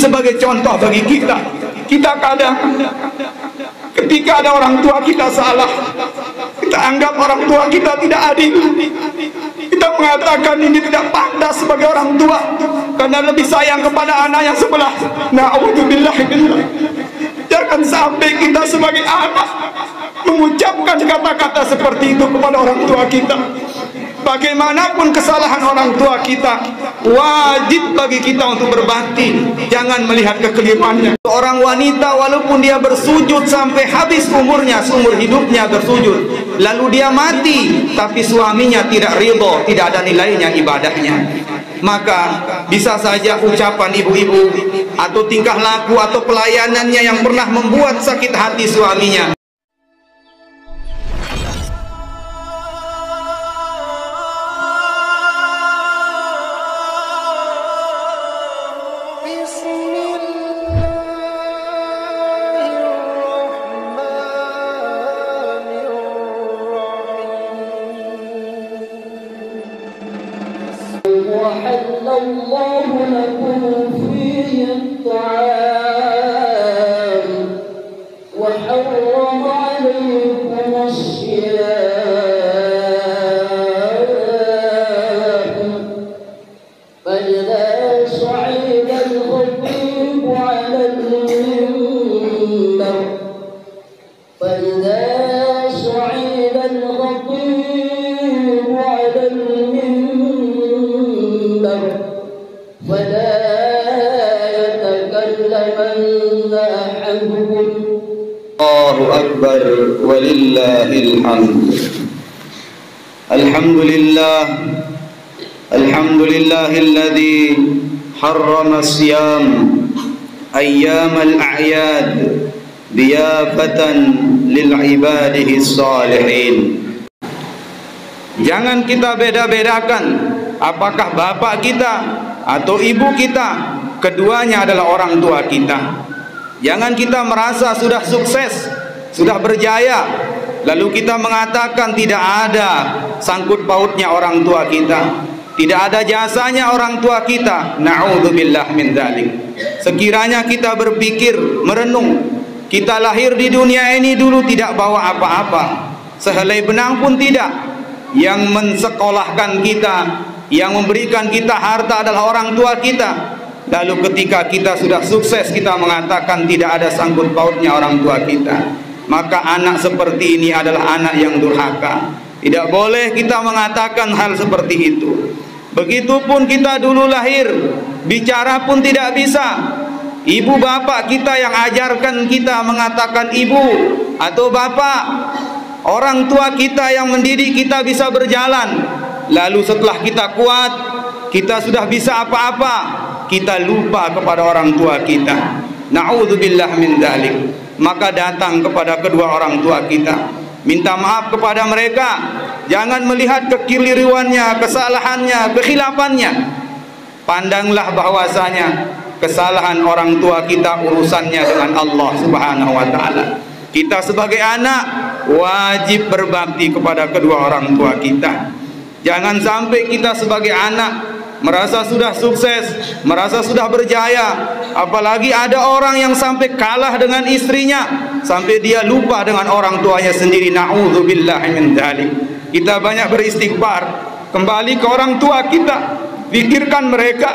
sebagai contoh bagi kita. Kita kadang ketika ada orang tua kita salah, kita anggap orang tua kita tidak adil. Kita mengatakan ini tidak pantas sebagai orang tua karena lebih sayang kepada anak yang sebelah. Na'udzubillah. Jangan sampai kita sebagai anak mengucapkan kata-kata seperti itu kepada orang tua kita. Bagaimanapun kesalahan orang tua kita, wajib bagi kita untuk berbakti. Jangan melihat kekeliruannya. Seorang wanita walaupun dia bersujud sampai habis umurnya, seumur hidupnya bersujud, lalu dia mati, tapi suaminya tidak ridho, tidak ada nilainya ibadahnya, maka bisa saja ucapan ibu-ibu atau tingkah laku atau pelayanannya yang pernah membuat sakit hati suaminya. وحل الله لكم فيه الطعام وحرم عليكم الصيام فإذا صعد الخطيب على المنبر فلا يتكلمن أحدكم. الله أكبر ولله الحمد. الحمد لله الذي حرم الصيام أيام الأعياد ضيافة للعباده الصالحين. Jangan kita beda-bedakan apakah bapak kita atau ibu kita, keduanya adalah orang tua kita. Jangan kita merasa sudah sukses, sudah berjaya, lalu kita mengatakan tidak ada sangkut pautnya orang tua kita, tidak ada jasanya orang tua kita. Na'udzubillah min dzalik. Sekiranya kita berpikir, merenung, kita lahir di dunia ini dulu tidak bawa apa-apa, sehelai benang pun tidak. Yang mensekolahkan kita, yang memberikan kita harta adalah orang tua kita. Lalu ketika kita sudah sukses, kita mengatakan tidak ada sangkut pautnya orang tua kita. Maka anak seperti ini adalah anak yang durhaka. Tidak boleh kita mengatakan hal seperti itu. Begitupun kita dulu lahir, bicara pun tidak bisa. Ibu bapak kita yang ajarkan kita mengatakan ibu atau bapak. Orang tua kita yang mendidik kita bisa berjalan. Lalu setelah kita kuat, kita sudah bisa apa-apa, kita lupa kepada orang tua kita. Na'udzubillah min dzalik. Maka datang kepada kedua orang tua kita, minta maaf kepada mereka. Jangan melihat kekeliruannya, kesalahannya, kekhilafannya. Pandanglah bahwasanya kesalahan orang tua kita urusannya dengan Allah Subhanahu wa taala. Kita sebagai anak wajib berbakti kepada kedua orang tua kita. Jangan sampai kita sebagai anak merasa sudah sukses, merasa sudah berjaya. Apalagi ada orang yang sampai kalah dengan istrinya, sampai dia lupa dengan orang tuanya sendiri. Na'udzubillah min dzalik. Kita banyak beristighfar, kembali ke orang tua kita, pikirkan mereka.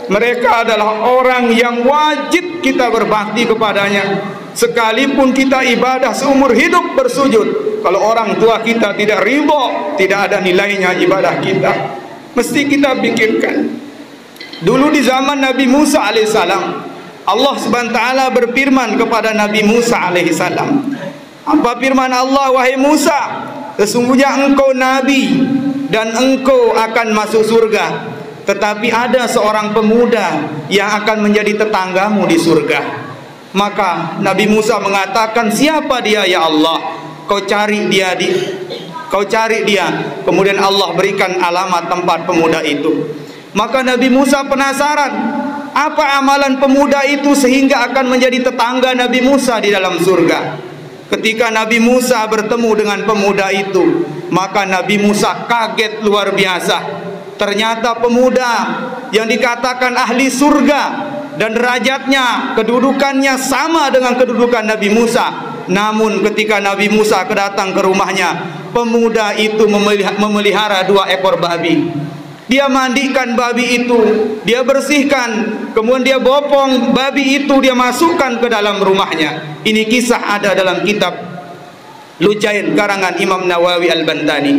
Mereka adalah orang yang wajib kita berbakti kepadanya. Sekalipun kita ibadah seumur hidup bersujud, kalau orang tua kita tidak ridho, tidak ada nilainya ibadah kita. Mesti kita pikirkan. Dulu di zaman Nabi Musa alaihissalam, Allah subhanahu wa ta'ala berfirman kepada Nabi Musa alaihissalam. Apa firman Allah? Wahai Musa, sesungguhnya engkau nabi dan engkau akan masuk surga, tetapi ada seorang pemuda yang akan menjadi tetanggamu di surga. Maka Nabi Musa mengatakan, siapa dia ya Allah? Kau cari dia. Kemudian Allah berikan alamat tempat pemuda itu. Maka Nabi Musa penasaran, apa amalan pemuda itu sehingga akan menjadi tetangga Nabi Musa di dalam surga. Ketika Nabi Musa bertemu dengan pemuda itu, maka Nabi Musa kaget luar biasa. Ternyata pemuda yang dikatakan ahli surga dan derajatnya, kedudukannya sama dengan kedudukan Nabi Musa. Namun ketika Nabi Musa kedatang ke rumahnya, pemuda itu memelihara 2 ekor babi. Dia mandikan babi itu, dia bersihkan, kemudian dia bopong babi itu, dia masukkan ke dalam rumahnya. Ini kisah ada dalam kitab Lujain karangan Imam Nawawi Al-Bantani.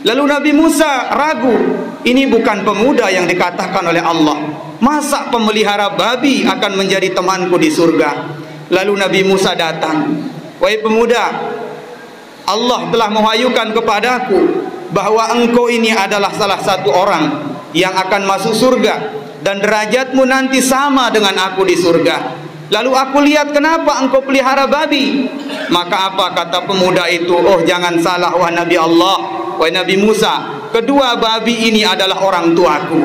Lalu Nabi Musa ragu, ini bukan pemuda yang dikatakan oleh Allah. Masa pemelihara babi akan menjadi temanku di surga? Lalu Nabi Musa datang, wahai pemuda, Allah telah mewahyukan kepadaku bahwa engkau ini adalah salah satu orang yang akan masuk surga, dan derajatmu nanti sama dengan aku di surga. Lalu aku lihat kenapa engkau pelihara babi. Maka apa kata pemuda itu? Oh, jangan salah wahai Nabi Allah, wahai Nabi Musa, kedua babi ini adalah orang tuaku.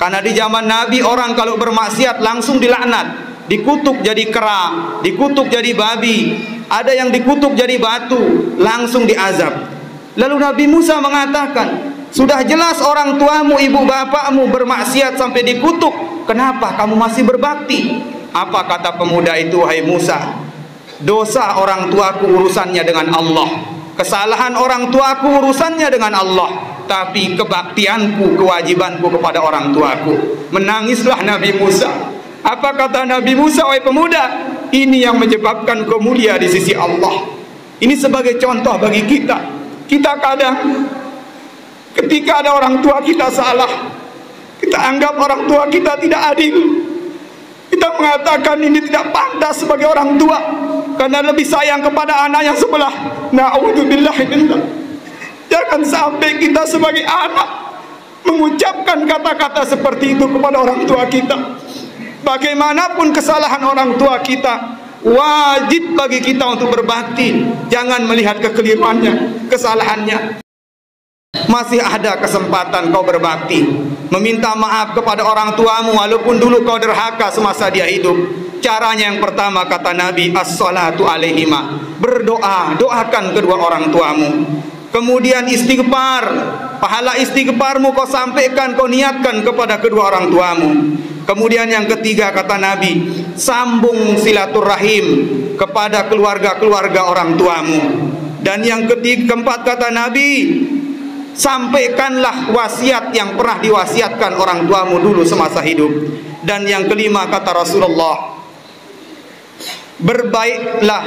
Karena di zaman Nabi orang kalau bermaksiat langsung dilaknat, dikutuk jadi kera, dikutuk jadi babi, ada yang dikutuk jadi batu, langsung diazab. Lalu Nabi Musa mengatakan, sudah jelas orang tuamu, ibu bapakmu bermaksiat sampai dikutuk, kenapa kamu masih berbakti? Apa kata pemuda itu? Wahai Musa, dosa orang tuaku urusannya dengan Allah, kesalahan orang tuaku urusannya dengan Allah, tapi kebaktianku, kewajibanku kepada orang tuaku. Menangislah Nabi Musa. Apa kata Nabi Musa? Wahai pemuda, ini yang menyebabkan kau mulia di sisi Allah. Ini sebagai contoh bagi kita. Kita kadang ketika ada orang tua kita salah, kita anggap orang tua kita tidak adil. Kita mengatakan ini tidak pantas sebagai orang tua karena lebih sayang kepada anak yang sebelah. Na'udzubillah. Jangan sampai kita sebagai anak mengucapkan kata-kata seperti itu kepada orang tua kita. Bagaimanapun kesalahan orang tua kita, wajib bagi kita untuk berbakti. Jangan melihat kekeliruannya, kesalahannya. Masih ada kesempatan kau berbakti, meminta maaf kepada orang tuamu walaupun dulu kau derhaka semasa dia hidup. Caranya yang pertama kata Nabi, as-salatu alaihima, berdoa, doakan kedua orang tuamu. Kemudian istighfar, pahala istighfarmu kau sampaikan, kau niatkan kepada kedua orang tuamu. Kemudian yang ketiga kata Nabi, sambung silaturahim kepada keluarga-keluarga orang tuamu. Dan yang keempat kata Nabi, sampaikanlah wasiat yang pernah diwasiatkan orang tuamu dulu semasa hidup. Dan yang kelima kata Rasulullah, berbaiklah,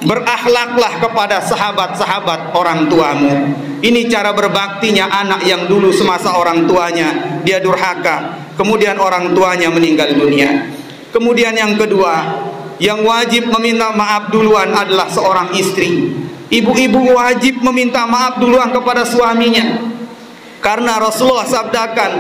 berakhlaklah kepada sahabat-sahabat orang tuamu. Ini cara berbaktinya anak yang dulu semasa orang tuanya dia durhaka, kemudian orang tuanya meninggal dunia. Kemudian yang kedua, yang wajib meminta maaf duluan adalah seorang istri. Ibu-ibu wajib meminta maaf duluan kepada suaminya. Karena Rasulullah sabdakan,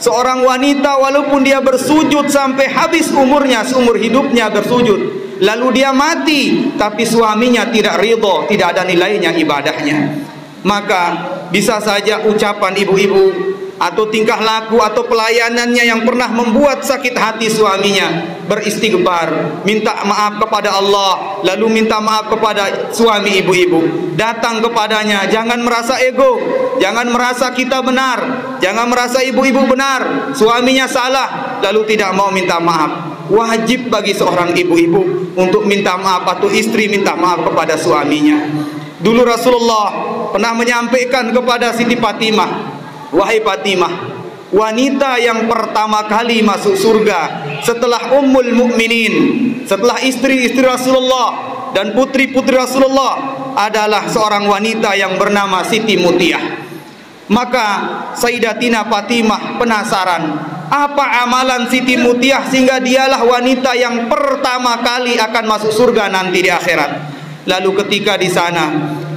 seorang wanita walaupun dia bersujud sampai habis umurnya, seumur hidupnya bersujud, lalu dia mati, tapi suaminya tidak ridho, tidak ada nilainya ibadahnya, maka bisa saja ucapan ibu-ibu atau tingkah laku atau pelayanannya yang pernah membuat sakit hati suaminya, beristighfar, minta maaf kepada Allah, lalu minta maaf kepada suami ibu-ibu, datang kepadanya, jangan merasa ego, jangan merasa kita benar, jangan merasa ibu-ibu benar, suaminya salah lalu tidak mau minta maaf. Wajib bagi seorang ibu-ibu untuk minta maaf atau istri minta maaf kepada suaminya. Dulu Rasulullah pernah menyampaikan kepada Siti Fatimah, wahai Fatimah, wanita yang pertama kali masuk surga setelah Ummul Mukminin, setelah istri-istri Rasulullah dan putri-putri Rasulullah adalah seorang wanita yang bernama Siti Mutiah. Maka Sayyidatina Fatimah penasaran, apa amalan Siti Mutiah sehingga dialah wanita yang pertama kali akan masuk surga nanti di akhirat. Lalu ketika di sana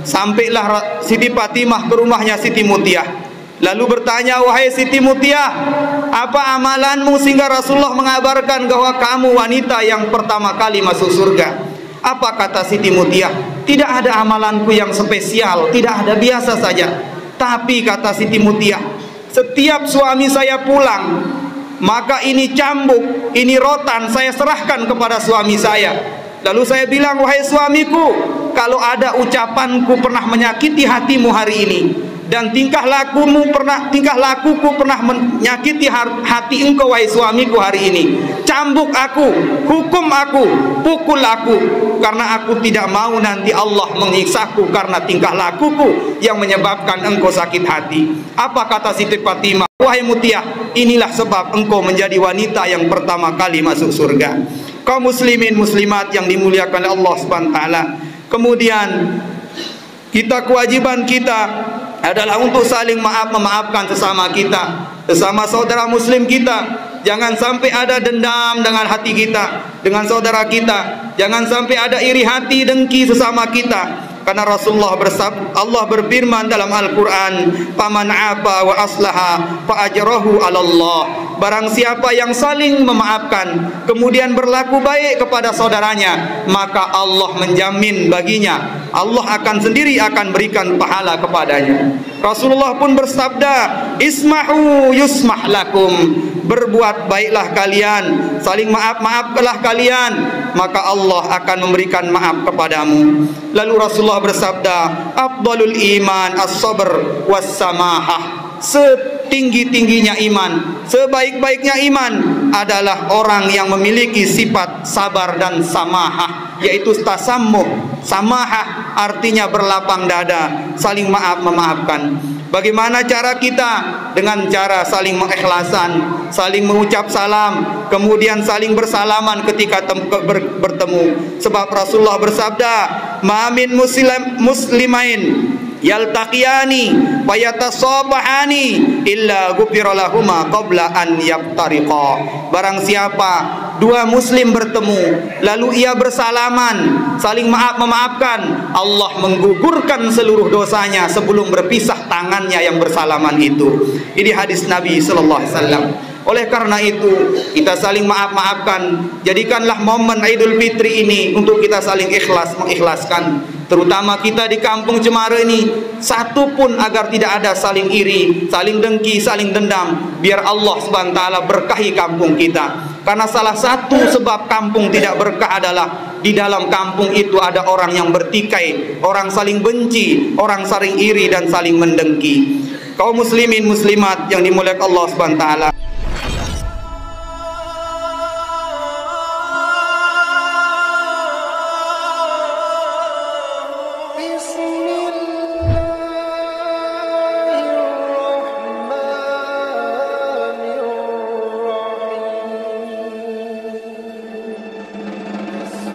sampailah Siti Fatimah ke rumahnya Siti Mutiah, lalu bertanya, wahai Siti Mutiah, apa amalanmu sehingga Rasulullah mengabarkan bahwa kamu wanita yang pertama kali masuk surga? Apa kata Siti Mutiah? Tidak ada amalanku yang spesial, tidak ada, biasa saja. Tapi kata Siti Mutiah, setiap suami saya pulang, maka ini cambuk, ini rotan saya serahkan kepada suami saya. Lalu saya bilang, wahai suamiku, kalau ada ucapanku pernah menyakiti hatimu hari ini, dan tingkah lakuku pernah menyakiti hati engkau wahai suamiku hari ini. Cambuk aku, hukum aku, pukul aku, karena aku tidak mau nanti Allah menyiksaku karena tingkah lakuku yang menyebabkan engkau sakit hati. Apa kata Siti Fatimah? Wahai Mutiah, inilah sebab engkau menjadi wanita yang pertama kali masuk surga. Kaum muslimin muslimat yang dimuliakan oleh Allah Subhanahu wa taala. Kemudian kewajiban kita adalah untuk saling memaafkan sesama kita, sesama saudara muslim kita. Jangan sampai ada dendam dengan hati kita, dengan saudara kita. Jangan sampai ada iri hati, dengki sesama kita. Karena Rasulullah Allah berfirman dalam Al-Quran, "Faman 'afa wa aslaha fa ajrahu 'ala Allah." Barang siapa yang saling memaafkan kemudian berlaku baik kepada saudaranya, maka Allah menjamin baginya, Allah sendiri akan berikan pahala kepadanya. Rasulullah pun bersabda, "Ismahu yusmah lakum." Berbuat baiklah kalian, saling maafkanlah kalian, maka Allah akan memberikan maaf kepadamu. Lalu Rasulullah bersabda, "Afdalul iman as-sabr was-samahah." Setinggi-tingginya iman, sebaik-baiknya iman adalah orang yang memiliki sifat sabar dan samahah, yaitu tasammuh. Samahah artinya berlapang dada, saling memaafkan. Bagaimana cara kita? Dengan cara saling mengikhlaskan, saling mengucap salam, kemudian saling bersalaman ketika bertemu. Sebab Rasulullah bersabda, "Ma min muslimain yaltaqiyani wa yatasabahani illa ghufira lahuma qabla an yaftariqa." Barang siapa dua muslim bertemu lalu ia bersalaman, saling memaafkan, Allah menggugurkan seluruh dosanya sebelum berpisah tangannya yang bersalaman itu. Ini hadis Nabi sallallahu alaihi wasallam. Oleh karena itu, kita saling maafkan. Jadikanlah momen Idul Fitri ini untuk kita saling mengikhlaskan. Terutama kita di kampung Cemara ini, satu pun agar tidak ada saling iri, saling dengki, saling dendam. Biar Allah Subhanahu wa taala berkahi kampung kita. Karena salah satu sebab kampung tidak berkah adalah di dalam kampung itu ada orang yang bertikai, orang saling benci, orang saling iri dan saling mendengki. Kaum muslimin muslimat yang dimuliakan Allah Subhanahu wa taala. Bismillah.